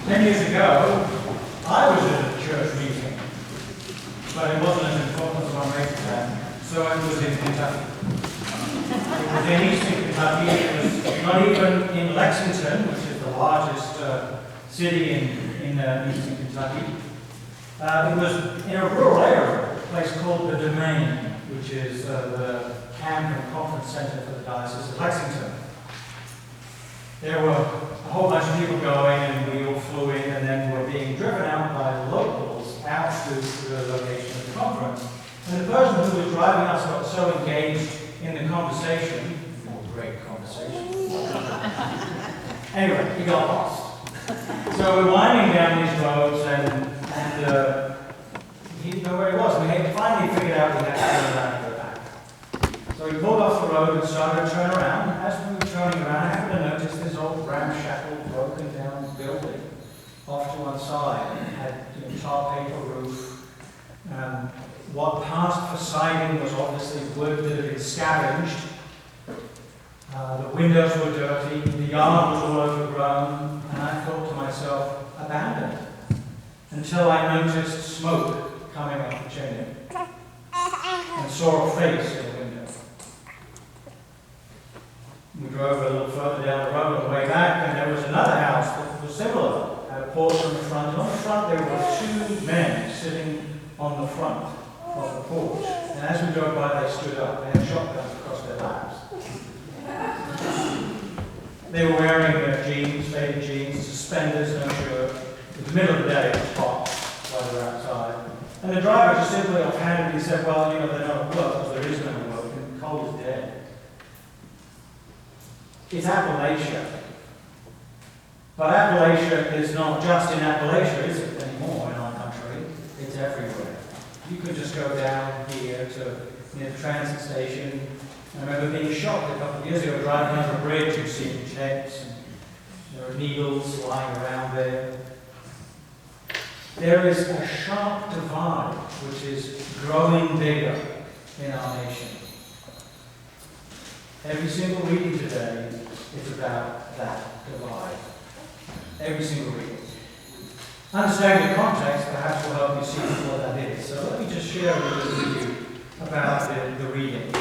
10 years ago, I was at a church meeting, but it wasn't as important as my mate said, so it was in Kentucky. It was in eastern Kentucky. It was not even in Lexington, which is the largest city in eastern Kentucky. It was in a rural area, a place called the Domain, which is the camp and conference center for the Diocese of Lexington. There were a whole bunch of people going, and we all flew in, and then were being driven out by locals out to the location of the conference. And the person who was driving us got so engaged in the conversation, great conversation. Anyway, he got lost. So we're winding down these roads, and he didn't know where he was. We had finally figured out we had to turn around and go back. So we pulled off the road and started to turn around. As we were turning around, I happened to notice this old ramshackle, broken down building off to one side. It had tar paper roof. What passed for siding was obviously wood that had been scavenged. The windows were dirty. The yard was all overgrown. And I thought to myself, abandoned. Until I noticed smoke coming up the chimney and saw a face in the window. We drove a little further down the road on the way back, and there was another house that was similar. Had a porch on the front, and on the front there were two men sitting on the front of the porch. And as we drove by, they stood up. They had shotguns across their laps. They were wearing jeans, faded jeans, suspenders, no shirt. It was the middle of the day, it was hot while they were outside. And the driver just simply offhandedly said, well, they're not at work because there is no work, and the coal is dead. It's Appalachia. But Appalachia is not just in Appalachia, is it, anymore in our country? It's everywhere. You could just go down here to near the transit station. I remember being shocked a couple of years ago driving over a bridge and seeing checks, and there are needles lying around there. There is a sharp divide which is growing bigger in our nation. Every single reading today is about that divide. Every single reading. Understanding the context perhaps will help you see what that is. So let me just share a little with you about the reading.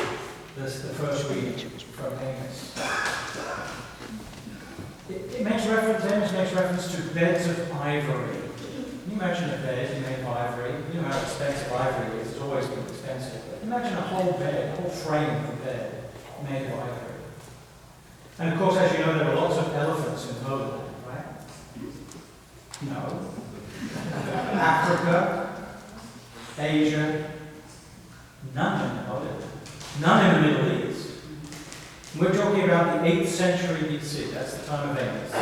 This the first reading from Amos. It makes reference to beds of ivory. Can you imagine a bed made of ivory? You know how expensive ivory is. It's always been expensive. But imagine a whole bed, a whole frame of a bed made of ivory. And of course, as you know, there are lots of elephants in Holy Land, right? No. Africa, Asia, none in the Holy Land. None in the Middle East. We're talking about the 8th century BC. That's the time of Amos.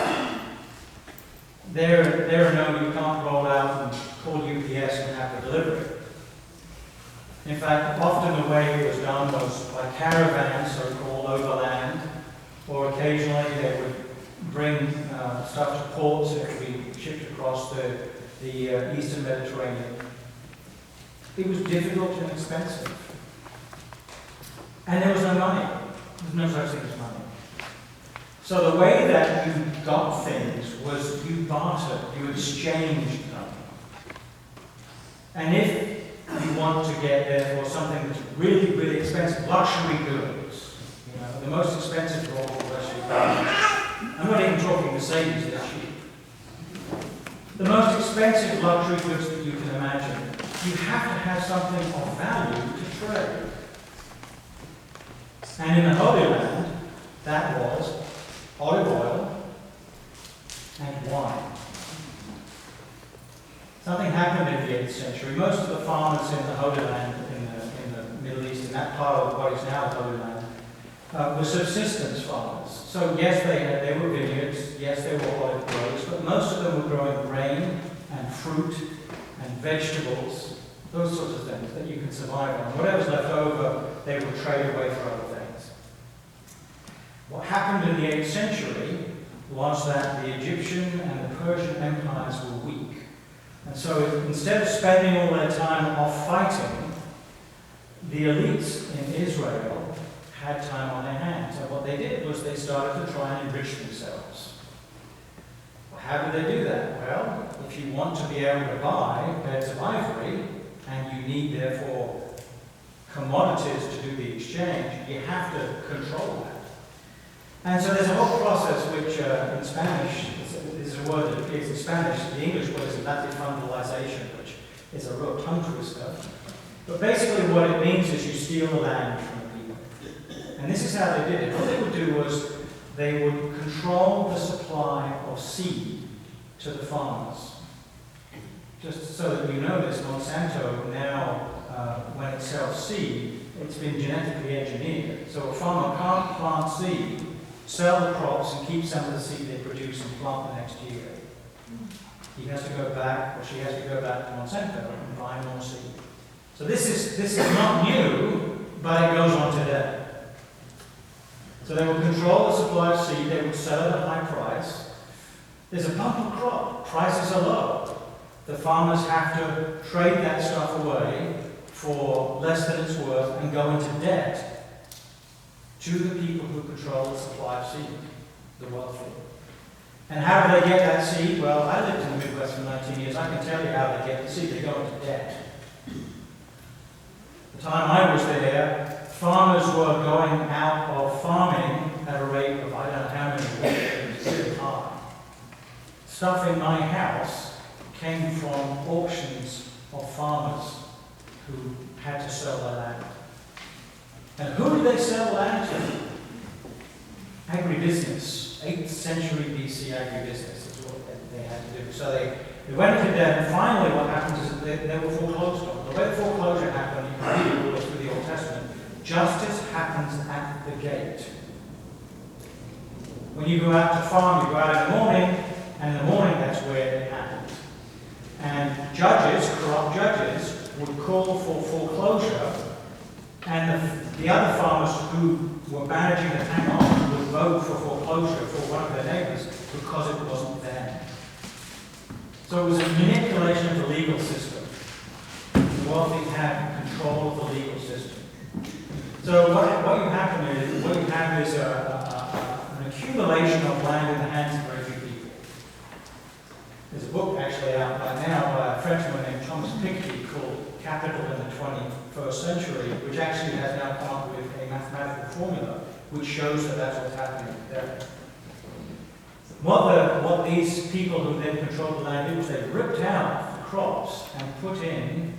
There are no, you can't roll out and call UPS and have the delivery. In fact, often the way it was done was by caravans, so-called overland, or occasionally they would bring stuff to ports that could be shipped across the eastern Mediterranean. It was difficult and expensive. And there was no money. There was no such thing as money. So the way that you got things was you bartered, you exchanged them. And if you want to get, therefore, something that's really, really expensive, luxury goods, the most expensive of all the rest of the I'm not even talking Mercedes, they're cheap. The most expensive luxury goods that you can imagine, you have to have something of value to trade. And in the Holy Land, that was olive oil and wine. Something happened in the 8th century. Most of the farmers in the Holy Land, in the Middle East, in that part of what is now the Holy Land, were subsistence farmers. So yes, they were vineyards, yes, they were olive groves, but most of them were growing grain and fruit and vegetables, those sorts of things that you can survive on. Whatever's left over, they would trade away for other things. What happened in the 8th century was that the Egyptian and the Persian empires were weak. And so instead of spending all their time off fighting, the elites in Israel had time on their hands. And what they did was they started to try and enrich themselves. Well, How do they do that? Well, if you want to be able to buy beds of ivory, and you need, therefore, commodities to do the exchange, you have to control that. And so there's a whole process which, in Spanish, is a word that appears in Spanish. The English word is latifundalization, which is a real tongue twister. But basically what it means is you steal the land from the people. And this is how they did it. What they would do was they would control the supply of seed to the farmers. Just so that you know this, Monsanto now, when it sells seed, it's been genetically engineered. So a farmer can't plant seed, sell the crops, and keep some of the seed they produce and plant the next year. He has to go back, or she has to go back to Monsanto and buy more seed. So this is not new, but it goes on today. So they would control the supply of seed, they would sell at a high price. There's a bumper crop, prices are low. The farmers have to trade that stuff away for less than it's worth and go into debt to the people who control the supply of seed, the wealthy. And how do they get that seed? Well, I lived in the Midwest for 19 years. I can tell you how they get the seed. They go into debt. The time I was there, farmers were going out of farming at a rate of I don't know how many weeks. It was really high. Stuff in my house came from auctions of farmers who had to sell their land. And who did they sell land to? Agribusiness. 8th century BC agribusiness is what they had to do. So they went into debt, and finally what happened is that they were foreclosed on. The way the foreclosure happened, you can read it all through the Old Testament, justice happens at the gate. When you go out to farm, you go out in the morning, and in the morning that's where it happens. And judges, corrupt judges, would call for foreclosure, and the other farmers who were managing to hang on would vote for foreclosure for one of their neighbors because it wasn't them. So it was a manipulation of the legal system. The wealthy had control of the legal system. So what you have is an accumulation of land in the hands of very few people. There's a book actually out right now by a Frenchman named Thomas Piketty called Capital in the 21st Century, which actually has now come up with a mathematical formula which shows that that's what's happening there. What these people who then controlled the land did was they ripped out the crops and put in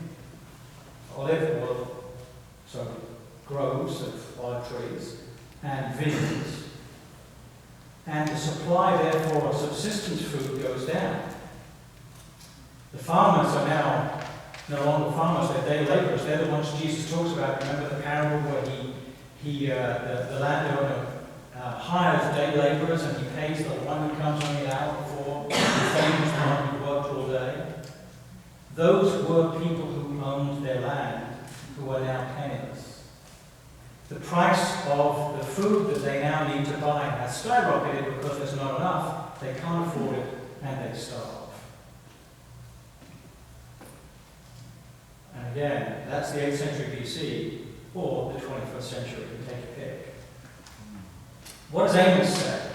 olive oil, so groves of olive trees, and vineyards. And the supply, therefore, of subsistence food goes down. The farmers are now no longer farmers, they're day laborers. They're the ones Jesus talks about. Remember the parable where the landowner hires day laborers and he pays the one who comes only an hour before, the famous one who worked all day. Those were people who owned their land, who are now penniless. The price of the food that they now need to buy has skyrocketed because there's not enough, they can't afford it, and they starve. And again, that's the 8th century BC, or the 21st century, you take a pick. What does Amos say?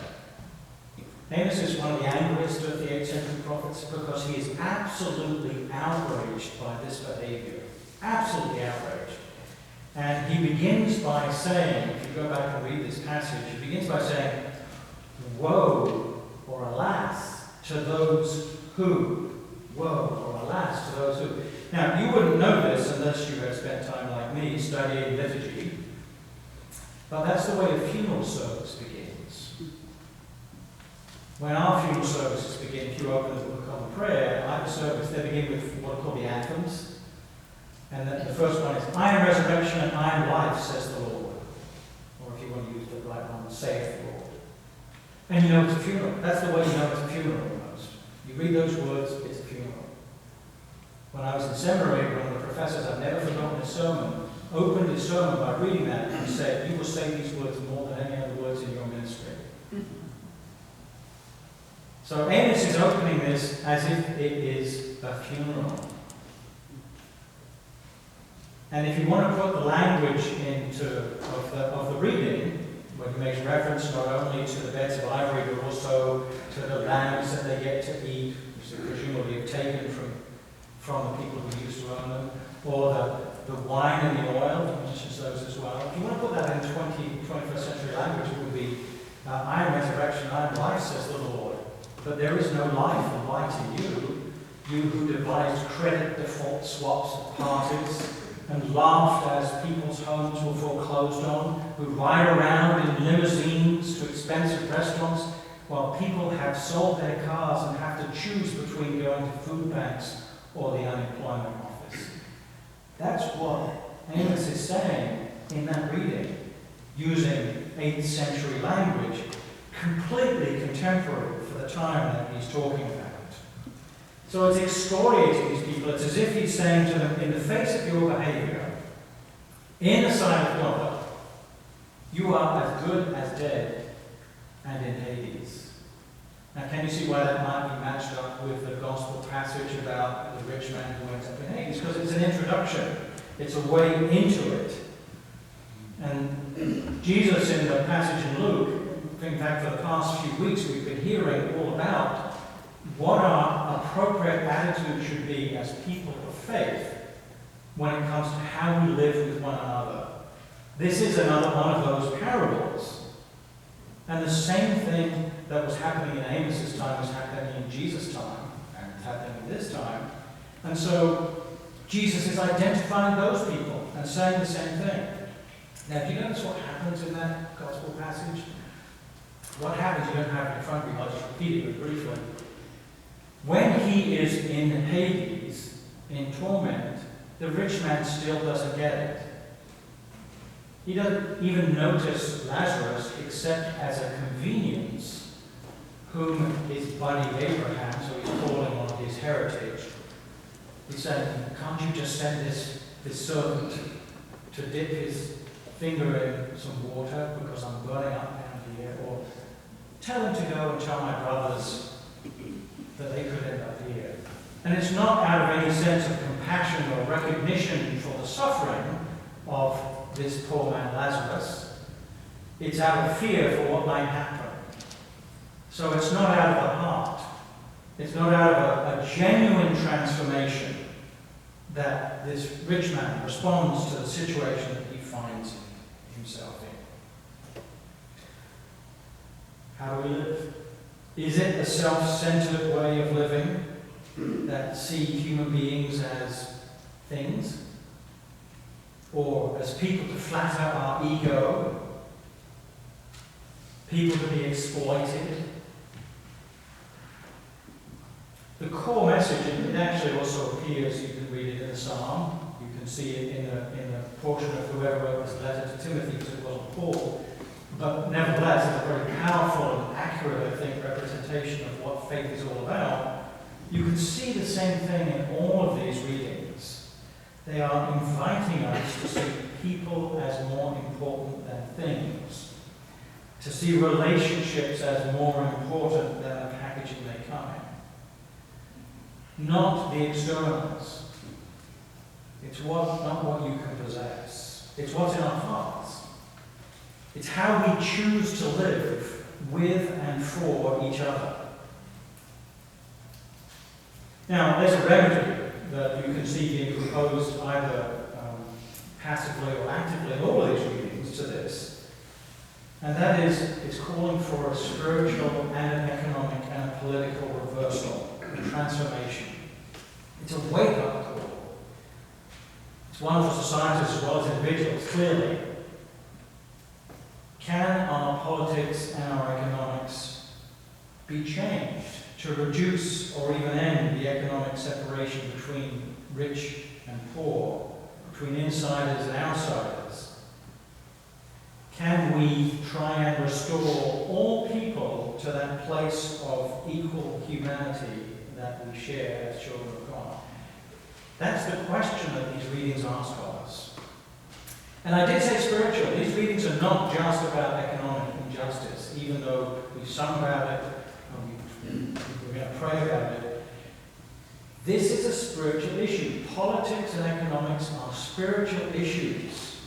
Amos is one of the angriest of the 8th century prophets because he is absolutely outraged by this behavior. Absolutely outraged. And he begins by saying, if you go back and read this passage, he begins by saying, woe or alas to those who. Woe or alas to those who. Now, you wouldn't know this unless you had spent time like me studying liturgy, but that's the way a funeral service begins. When our funeral services begin, if you open the Book of Common Prayer, like the service, they begin with what are called the anthems. And the first one is, I am resurrection and I am life, says the Lord. Or if you want to use the right one, saith the Lord. And you know it's a funeral. That's the way you know it's a funeral almost. You read those words, it's a funeral. When I was in seminary, one of the professors, I've never forgotten his sermon, opened his sermon by reading that and said, you will say these words more than any other words in your ministry. So Amos is opening this as if it is a funeral. And if you want to put the language of the reading, when he makes reference not only to the beds of ivory, but also to the lambs that they get to eat, which they presumably have taken from the people who used to own them, or the wine and the oil, he mentions those as well. If you want to put that in 21st century language, it would be, I am resurrection, I am life, says the Lord. But there is no life and light in you, you who devised credit default swaps at parties, and laughed as people's homes were foreclosed on, who ride around in limousines to expensive restaurants, while people have sold their cars and have to choose between going to food banks or the unemployment office. That's what Amos is saying in that reading, using 8th century language, completely contemporary for the time that he's talking about. So it's excoriating these people. It's as if he's saying to them, in the face of your behavior, in the sight of God, you are as good as dead and in Hades. Now, can you see why that might be matched up with the gospel passage about the rich man who ends up in Hades? Because it's an introduction. It's a way into it. And Jesus, in the passage in Luke, in fact, for the past few weeks, we've been hearing all about what our appropriate attitude should be as people of faith when it comes to how we live with one another. This is another one of those parables. And the same thing that was happening in Amos's time was happening in Jesus' time, and it's happening in this time. And so Jesus is identifying those people and saying the same thing. Now, do you notice what happens in that gospel passage? What happens? You don't have it in front of you, I'll just repeat it briefly. When he is in Hades, in torment, the rich man still doesn't get it. He doesn't even notice Lazarus except as a convenience, whom his buddy Abraham, so he's calling on his heritage. He's saying, can't you just send this servant to dip his finger in some water because I'm burning up down here? Or tell him to go and tell my brothers that they could end up here. And it's not out of any sense of compassion or recognition for the suffering of this poor man Lazarus. It's out of fear for what might happen. So it's not out of the heart. It's not out of a genuine transformation that this rich man responds to the situation that he finds himself in. How do we live? Is it a self-centered way of living that see human beings as things? Or as people to flatter our ego? People to be exploited? The core message, and it actually also appears, you can read it in the Psalm, you can see it in the portion of whoever wrote this letter to Timothy, because it wasn't Paul. But nevertheless, it's a very powerful and accurate, I think, representation of what faith is all about. You can see the same thing in all of these readings. They are inviting us to see people as more important than things, to see relationships as more important than the packaging they come in. Not the externals. It's not what you can possess. It's what's in our hearts. It's how we choose to live with and for each other. Now, there's a remedy that you can see being proposed either passively or actively in all of these readings to this. And that is, it's calling for a spiritual and an economic and a political reversal, a transformation. It's a wake-up call. It's one for societies as well as individuals, clearly. Can our politics and our economics be changed to reduce or even end the economic separation between rich and poor, between insiders and outsiders? Can we try and restore all people to that place of equal humanity that we share as children of God? That's the question that these readings ask of us. And I did say spiritual. These readings are not just about economic injustice, even though we've sung about it, and we're going to pray about it. This is a spiritual issue. Politics and economics are spiritual issues.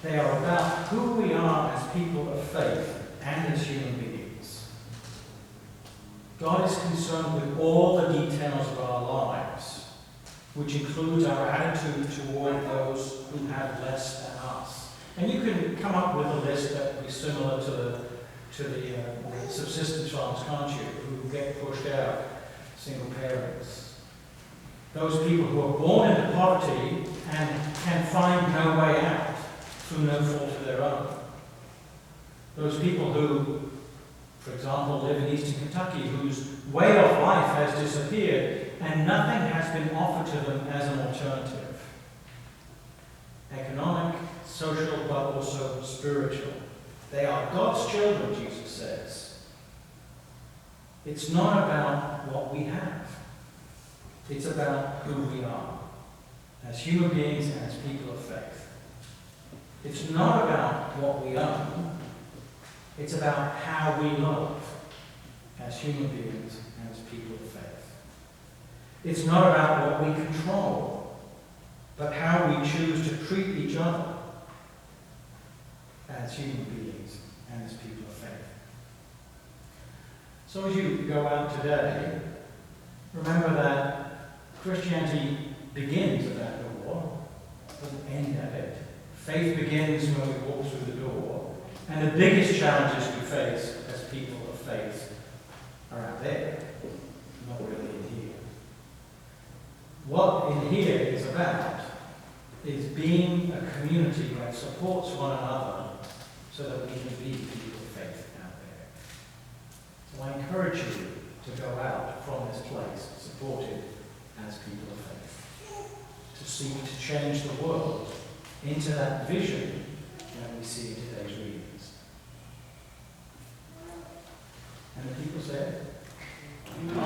They are about who we are as people of faith and as human beings. God is concerned with all the details of our lives, which includes our attitude toward those who have less than us. And you can come up with a list that would be similar to the subsistence farms, can't you, who get pushed out, single parents. Those people who are born into poverty and can find no way out through no fault of their own. Those people who, for example, live in eastern Kentucky, whose way of life has disappeared and nothing has been offered to them as an alternative. Economic, social, but also spiritual. They are God's children, Jesus says. It's not about what we have. It's about who we are as human beings and as people of faith. It's not about what we own. It's about how we love as human beings and as people of faith. It's not about what we control, but how we choose to treat each other as human beings and as people of faith. So as you go out today, remember that Christianity begins at that door, doesn't end at it. Faith begins when we walk through the door, and the biggest challenges we face as people of faith are out there, not really in here. What in here is about is being a community that supports one another so that we can be people of faith out there. So I encourage you to go out from this place supported as people of faith, to seek to change the world into that vision that we see in today's readings. And the people said, Amen.